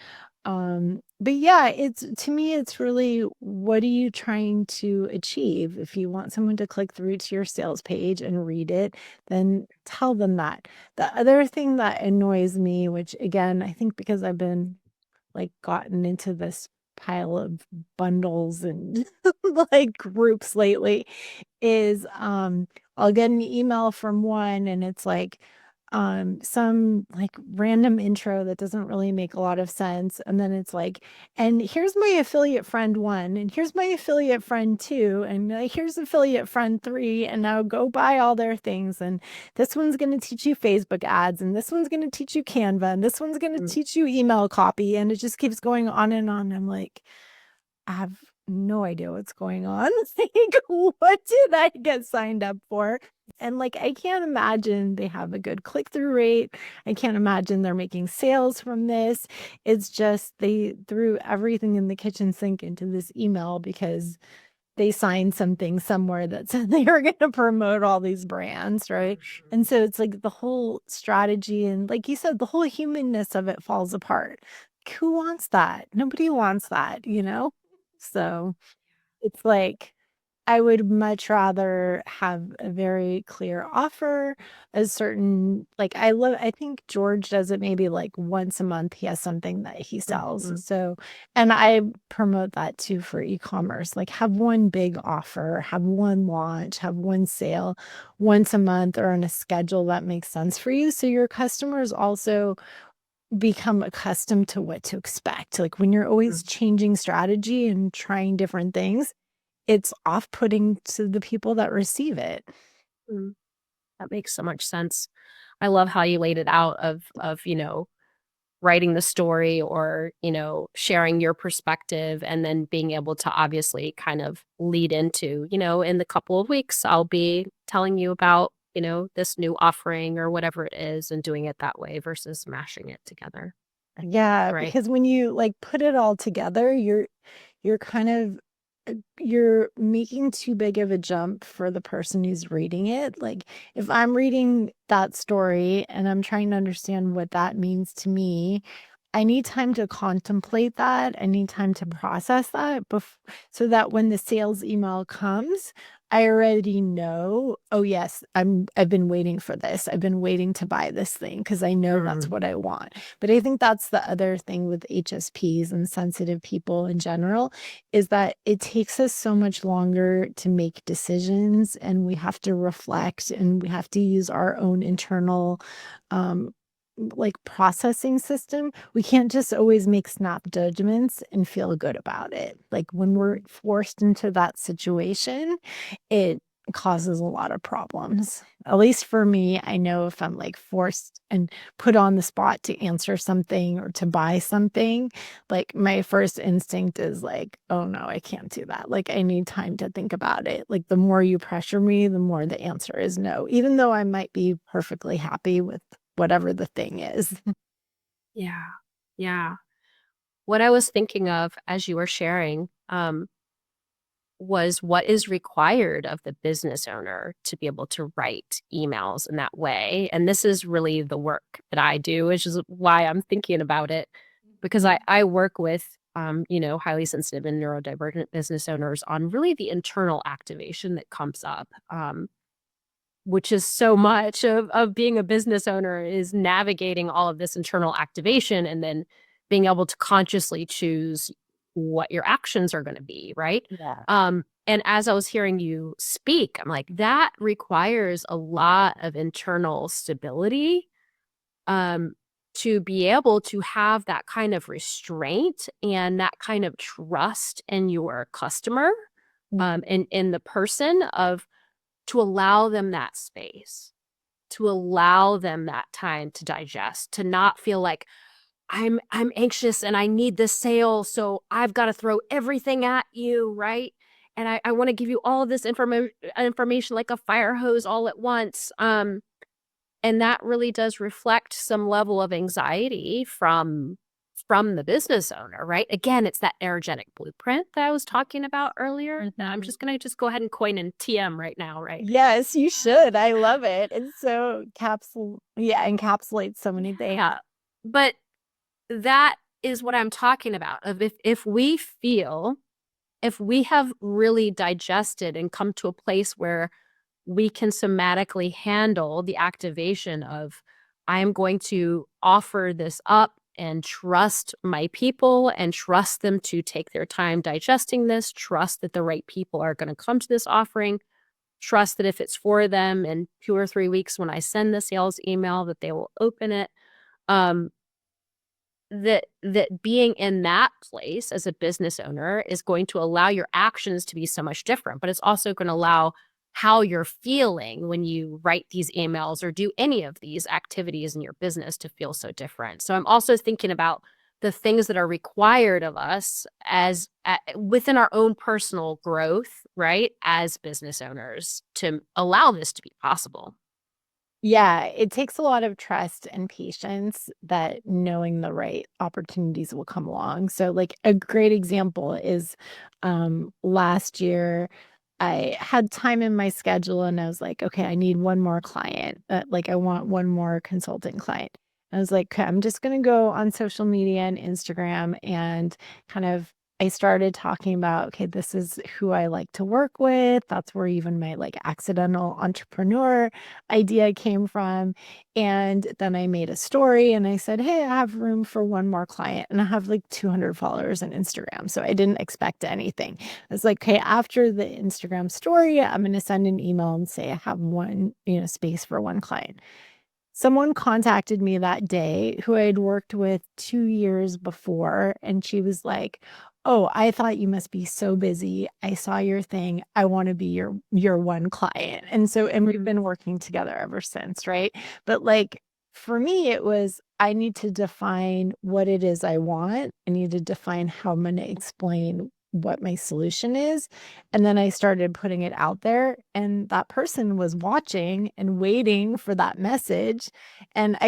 But yeah, to me, it's really, what are you trying to achieve? If you want someone to click through to your sales page and read it, then tell them that. The other thing that annoys me, which again, I think because I've been like gotten into this pile of bundles and like groups lately, is I'll get an email from one and it's like some like random intro that doesn't really make a lot of sense, and then it's like, and here's my affiliate friend 1, and here's my affiliate friend 2, and here's affiliate friend 3, and now go buy all their things, and this one's going to teach you Facebook ads, and this one's going to teach you Canva, and this one's going to teach you email copy, and it just keeps going on and on. I'm like, I have no idea what's going on. Like, what did I get signed up for? And like, I can't imagine they have a good click-through rate. I can't imagine they're making sales from this. It's just they threw everything in the kitchen sink into this email because they signed something somewhere that said they were going to promote all these brands, right? And so it's like the whole strategy and, like you said, the whole humanness of it falls apart. Who wants that? Nobody wants that, So it's like, I would much rather have a very clear offer, a certain, like, I think George does it maybe like once a month. He has something that he sells. So, and I promote that too for e-commerce, like have one big offer, have one launch, have one sale once a month or on a schedule that makes sense for you. So your customers also become accustomed to what to expect. Like when you're always changing strategy and trying different things, it's off-putting to the people that receive it. Mm. That makes so much sense. I love how you laid it out of writing the story or, sharing your perspective and then being able to obviously kind of lead into, in the couple of weeks, I'll be telling you about, this new offering or whatever it is and doing it that way versus mashing it together. Yeah, Right. because when you like put it all together, you're kind of you're making too big of a jump for the person who's reading it. Like if I'm reading that story and I'm trying to understand what that means to me, I need time to contemplate that. I need time to process that so that when the sales email comes, I already know, oh yes, I've been waiting for this. I've been waiting to buy this thing because I know that's what I want. But I think that's the other thing with HSPs and sensitive people in general, is that it takes us so much longer to make decisions, and we have to reflect and we have to use our own internal like processing system. We can't just always make snap judgments and feel good about it. Like when we're forced into that situation, it causes a lot of problems. At least for me, I know if I'm like forced and put on the spot to answer something or to buy something, like my first instinct is like, oh no, I can't do that. Like I need time to think about it. Like the more you pressure me, the more the answer is no, even though I might be perfectly happy with whatever the thing is. Yeah. Yeah. What I was thinking of as you were sharing, was what is required of the business owner to be able to write emails in that way. And this is really the work that I do, which is why I'm thinking about it, because I work with, highly sensitive and neurodivergent business owners on really the internal activation that comes up. Which is so much of being a business owner is navigating all of this internal activation and then being able to consciously choose what your actions are going to be, right? Yeah. And as I was hearing you speak, I'm like, that requires a lot of internal stability, um, to be able to have that kind of restraint and that kind of trust in your customer. in the person of to allow them that space, to allow them that time to digest, to not feel like I'm anxious and I need this sale, so I've got to throw everything at you, right? And I want to give you all of this information like a fire hose all at once. And that really does reflect some level of anxiety from the business owner, right? Again, it's that energetic blueprint that I was talking about earlier. That I'm just gonna just go ahead and coin in TM right now, right? Yes, you should. I love it. It's so encapsulates so many things. Yeah. But that is what I'm talking about. Of if we feel, if we have really digested and come to a place where we can somatically handle the activation of, I am going to offer this up and trust my people and trust them to take their time digesting this, trust that the right people are going to come to this offering, trust that if it's for them in 2 or 3 weeks when I send the sales email, that they will open it. Um, that being in that place as a business owner is going to allow your actions to be so much different, but it's also going to allow how you're feeling when you write these emails or do any of these activities in your business to feel so different. So I'm also thinking about the things that are required of us as within our own personal growth, right, as business owners to allow this to be possible. Yeah, it takes a lot of trust and patience that knowing the right opportunities will come along. So like a great example is last year I had time in my schedule and I was like, okay, I need one more client. Like I want one more consulting client. I was like, okay, I'm just going to go on social media and Instagram and kind of I started talking about, okay, this is who I like to work with. That's where even my like accidental entrepreneur idea came from. And then I made a story and I said, hey, I have room for one more client. And I have like 200 followers on Instagram. So I didn't expect anything. I was like, okay, after the Instagram story, I'm going to send an email and say I have one, space for one client. Someone contacted me that day who I had worked with 2 years before, and she was like, "Oh, I thought you must be so busy. I saw your thing. I wanna be your one client." And we've been working together ever since, right? But, like, for me, it was, I need to define what it is I want. I need to define how I'm gonna explain what my solution is, and then I started putting it out there, and that person was watching and waiting for that message. And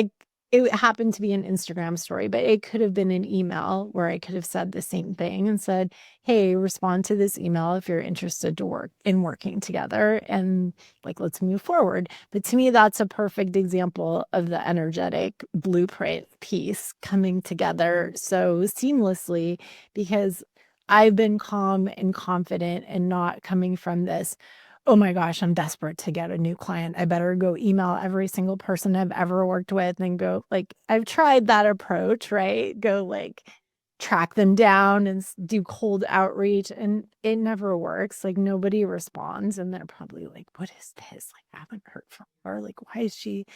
it happened to be an Instagram story, but it could have been an email where I could have said the same thing and said, "Hey, respond to this email if you're interested to work in working together and like let's move forward." But to me, that's a perfect example of the energetic blueprint piece coming together so seamlessly because I've been calm and confident and not coming from this, "Oh my gosh, I'm desperate to get a new client. I better go email every single person I've ever worked with and go," like, I've tried that approach, right? Go like track them down and do cold outreach, and it never works. Like nobody responds, and they're probably like, "What is this? Like, I haven't heard from her. Like, why is she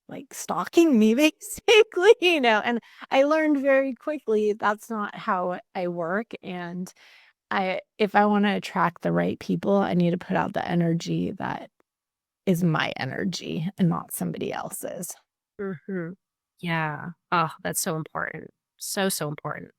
like stalking me basically?" And I learned very quickly that's not how I work. And if I want to attract the right people, I need to put out the energy that is my energy and not somebody else's. Mhm. Yeah. Oh, that's so important. So, so important.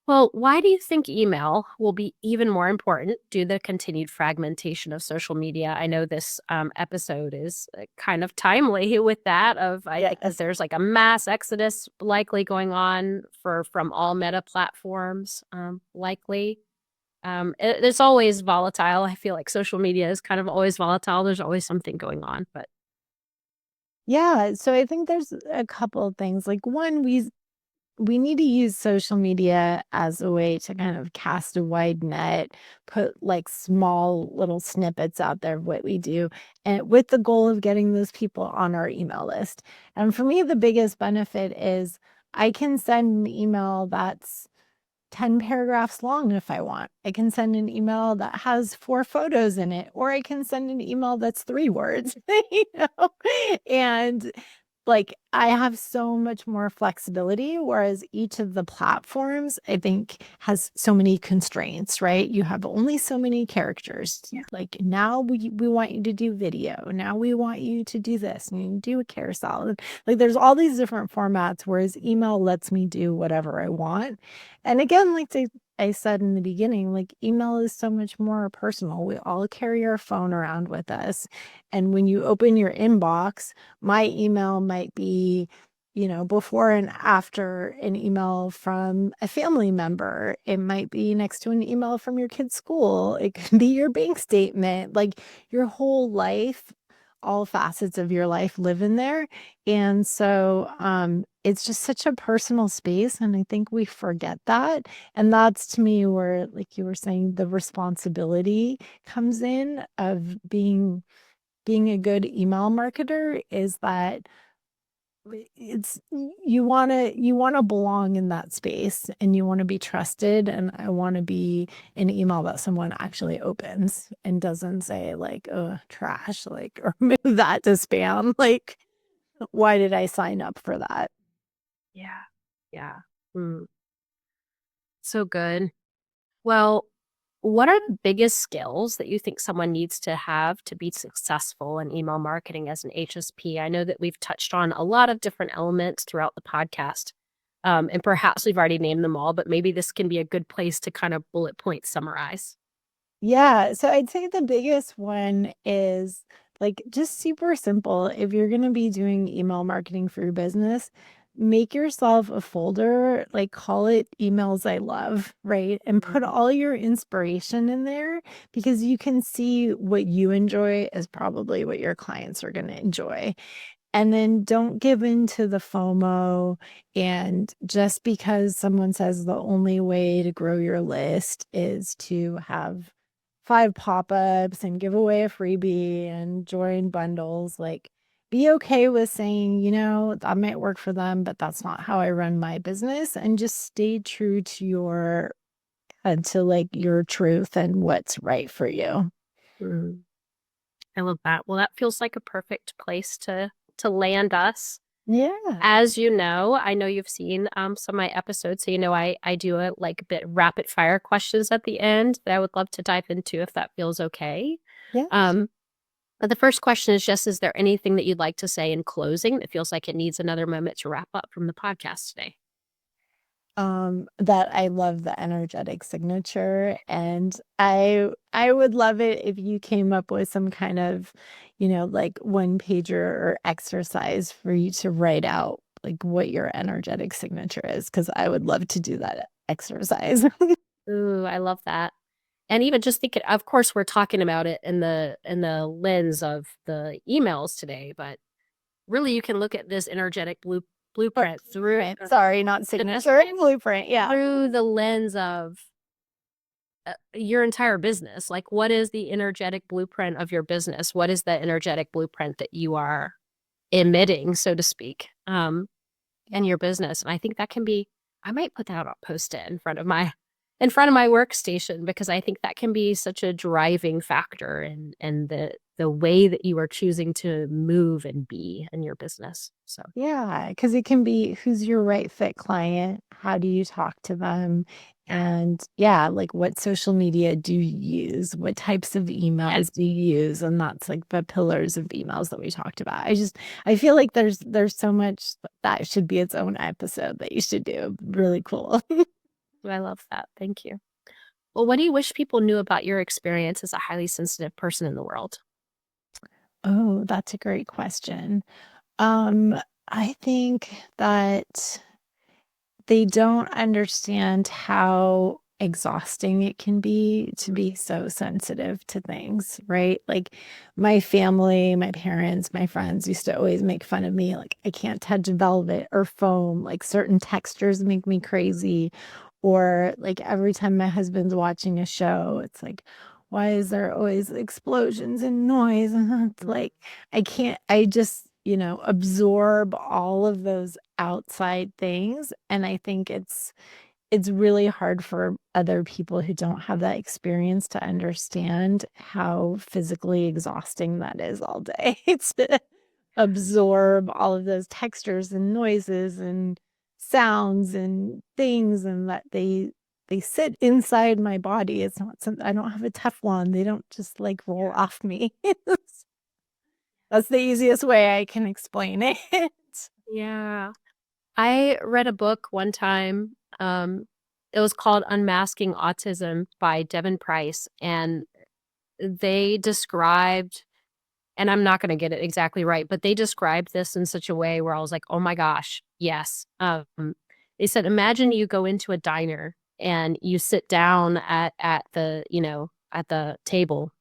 Well, why do you think email will be even more important due to the continued fragmentation of social media? I know this episode is kind of timely with that. Of I think that Yes. there's like a mass exodus likely going on from all meta platforms. Likely, it's always volatile. I feel like social media is kind of always volatile. There's always something going on, but Yeah, so I think there's a couple of things. Like one, we need to use social media as a way to kind of cast a wide net, put like small little snippets out there of what we do, and with the goal of getting those people on our email list. And for me, the biggest benefit is I can send an email that's 10 paragraphs long if I want. I can send an email that has 4 photos in it, or I can send an email that's 3 words, you know? And like I have so much more flexibility, whereas each of the platforms, I think, has so many constraints, right? You have only so many characters. Yeah. Like now we want you to do video. Now we want you to do this and you do a carousel. Like there's all these different formats, whereas email lets me do whatever I want. And again, I said in the beginning, like email is so much more personal. We all carry our phone around with us. And when you open your inbox, my email might be, before and after an email from a family member. It might be next to an email from your kid's school. It could be your bank statement. Like your whole life, all facets of your life live in there. And so it's just such a personal space. And I think we forget that. And that's to me where, like you were saying, the responsibility comes in of being a good email marketer, is that it's you want to belong in that space and you want to be trusted, and I want to be an email that someone actually opens and doesn't say like, oh, trash, like, or move that to spam. Like, why did I sign up for that? Yeah. Yeah. Mm, so good. Well, what are the biggest skills that you think someone needs to have to be successful in email marketing as an HSP? I know that we've touched on a lot of different elements throughout the podcast, and perhaps we've already named them all, but maybe this can be a good place to kind of bullet point summarize. Yeah, so I'd say the biggest one is like just super simple. If you're going to be doing email marketing for your business, make yourself a folder, like call it emails I love, right? And put Mhm. all your inspiration in there, because you can see what you enjoy is probably what your clients are going to enjoy. And then don't give in to the FOMO. And just because someone says the only way to grow your list is to have 5 pop-ups and give away a freebie and join bundles, like be okay with saying, that might work for them, but that's not how I run my business. And just stay true to to like your truth and what's right for you. Mm, I love that. Well, that feels like a perfect place to land us. Yeah. As you know you've seen some of my episodes, so I do a like bit rapid fire questions at the end that I would love to dive into if that feels okay. Yeah. Um, but the first question is just, is there anything that you'd like to say in closing that feels like it needs another moment to wrap up from the podcast today? That I love the energetic signature, and I would love it if you came up with some kind of, like one pager or exercise for you to write out like what your energetic signature is, because I would love to do that exercise. Ooh, I love that. And even just thinking, of course, we're talking about it in the lens of the emails today, but really you can look at this energetic Or blueprint blueprint, sorry, not signature, blueprint, yeah. through the lens of your entire business. Like, what is the energetic blueprint of your business? What is the energetic blueprint that you are emitting, so to speak, in your business? And I think that can be, I might put that on a post-it in front of my workstation, because I think that can be such a driving factor in the way that you are choosing to move and be in your business. So Yeah, because it can be, who's your right fit client? How do you talk to them? And yeah, like what social media do you use? What types of yeah, emails do you use? And that's like the pillars of emails that we talked about. I feel like there's so much that should be its own episode that you should do. Really cool. I love that. Thank you. Well, what do you wish people knew about your experience as a highly sensitive person in the world? Oh, that's a great question. Um, I think that they don't understand how exhausting it can be to be so sensitive to things, right? Like my family, my parents, my friends used to always make fun of me. Like I can't touch velvet or foam. Like certain textures make me crazy. Or like every time my husband's watching a show, it's like, why is there always explosions and noise? And it's like, I just, absorb all of those outside things. And I think it's really hard for other people who don't have that experience to understand how physically exhausting that is all day. absorb all of those textures and noises and sounds and things, and that they sit inside my body. It's not something, I don't have a Teflon. They don't just like roll off me. That's the easiest way I can explain it. Yeah. I read a book one time. It was called Unmasking Autism by Devin Price. And they described, and I'm not going to get it exactly right, but they described this in such a way where I was like, oh my gosh, yes. They said, imagine you go into a diner and you sit down at the, at the table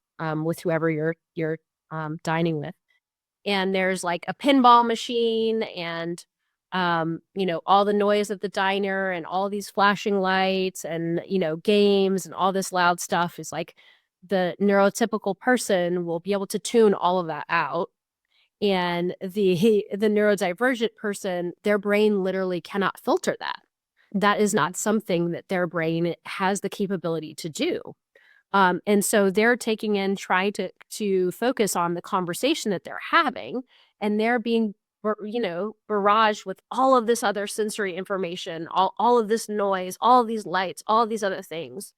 with whoever you're dining with, and there's like a pinball machine and all the noise of the diner and all these flashing lights and games and all this loud stuff is like the neurotypical person will be able to tune all of that out, and the neurodivergent person, their brain literally cannot filter that. That is not something that their brain has the capability to do. And so they're taking in, trying to focus on the conversation that they're having, and they're being, barraged with all of this other sensory information, all of this noise, all of these lights, all of these other things.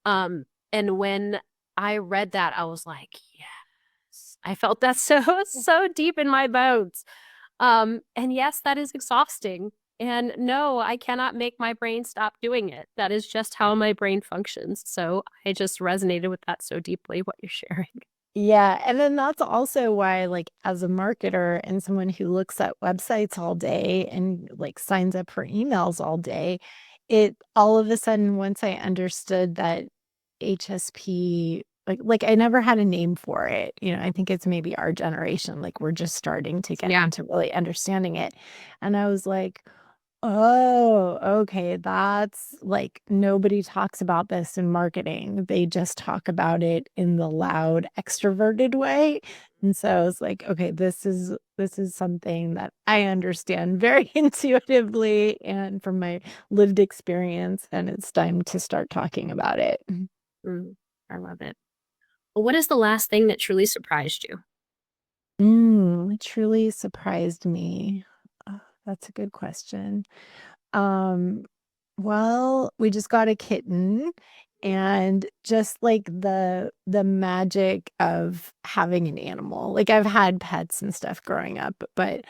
And when I read that, I was like, yes, I felt that so, so deep in my bones. And yes, that is exhausting. And no, I cannot make my brain stop doing it. That is just how my brain functions. So I just resonated with that so deeply, what you're sharing. Yeah, and then that's also why, like, as a marketer and someone who looks at websites all day and like signs up for emails all day, it all of a sudden, once I understood that HSP, like I never had a name for it. I think it's maybe our generation, like we're just starting to get Yeah. into really understanding it. And I was like, oh, okay. That's like nobody talks about this in marketing. They just talk about it in the loud, extroverted way. And so I was like, okay, this is something that I understand very intuitively and from my lived experience, and it's time to start talking about it. I love it. Well, what is the last thing that truly surprised you? It truly surprised me. That's a good question. Um, well, we just got a kitten, and just like the magic of having an animal. Like I've had pets and stuff growing up, but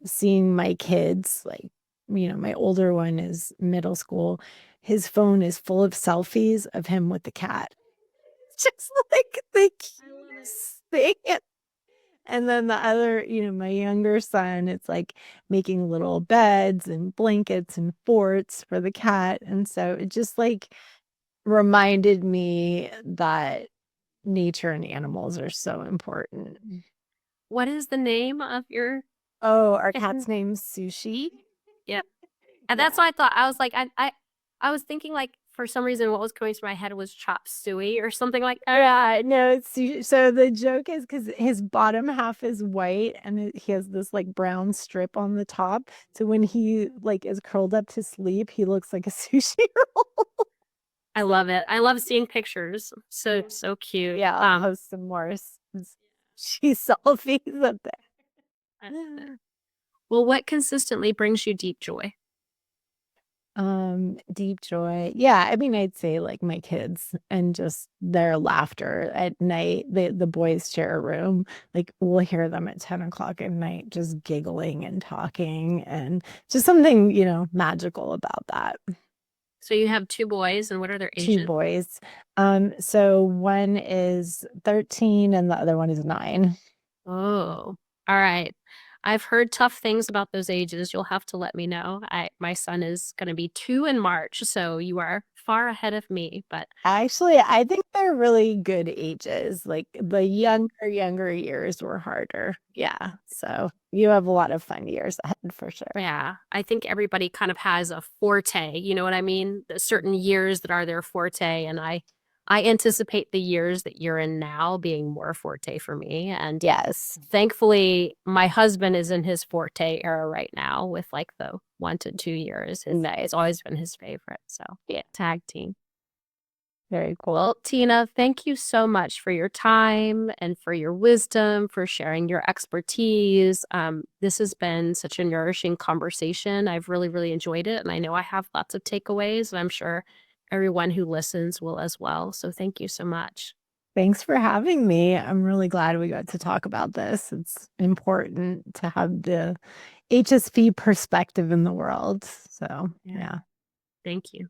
seeing my kids, like, my older one is middle school. His phone is full of selfies of him with the cat. Just like the cutest thing. And then the other, my younger son, it's like making little beds and blankets and forts for the cat. And so it just like reminded me that nature and animals are so important. What is the name of your Oh, our cat's kitten? name's Sushi. Yeah. And that's Yeah. what I thought. I was like, I was thinking like for some reason what was going through my head was chop suey or something like that. Yeah, no, so the joke is because his bottom half is white and he has this like brown strip on the top. So when he like is curled up to sleep, he looks like a sushi roll. I love it. I love seeing pictures. So, so cute. Yeah, I'll post some more she selfies up there. Well, what consistently brings you deep joy? Deep joy. Yeah, I mean, I'd say like my kids and just their laughter at night. The boys share a room. Like we'll hear them at 10 o'clock at night just giggling and talking, and just something, magical about that. So you have two boys, and what are their Two ages? boys. So one is 13 and the other one is 9. Oh, all right. I've heard tough things about those ages. You'll have to let me know. My son is going to be 2 in March, so you are far ahead of me, but Actually, I think they're really good ages. Like the younger years were harder. Yeah. So you have a lot of fun years ahead for sure. yeah, I think everybody kind of has a forte, you know what I mean? The certain years that are their forte, and I anticipate the years that you're in now being more forte for me. And Yes. thankfully, my husband is in his forte era right now with like the 1 to 2 years. And it's always been his favorite. So, yeah, tag team. Very cool. Well, Tina, thank you so much for your time and for your wisdom, for sharing your expertise. This has been such a nourishing conversation. I've really, really enjoyed it. And I know I have lots of takeaways, and I'm sure everyone who listens will as well. So thank you so much. Thanks for having me. I'm really glad we got to talk about this. It's important to have the HSP perspective in the world. So, Yeah. yeah. Thank you.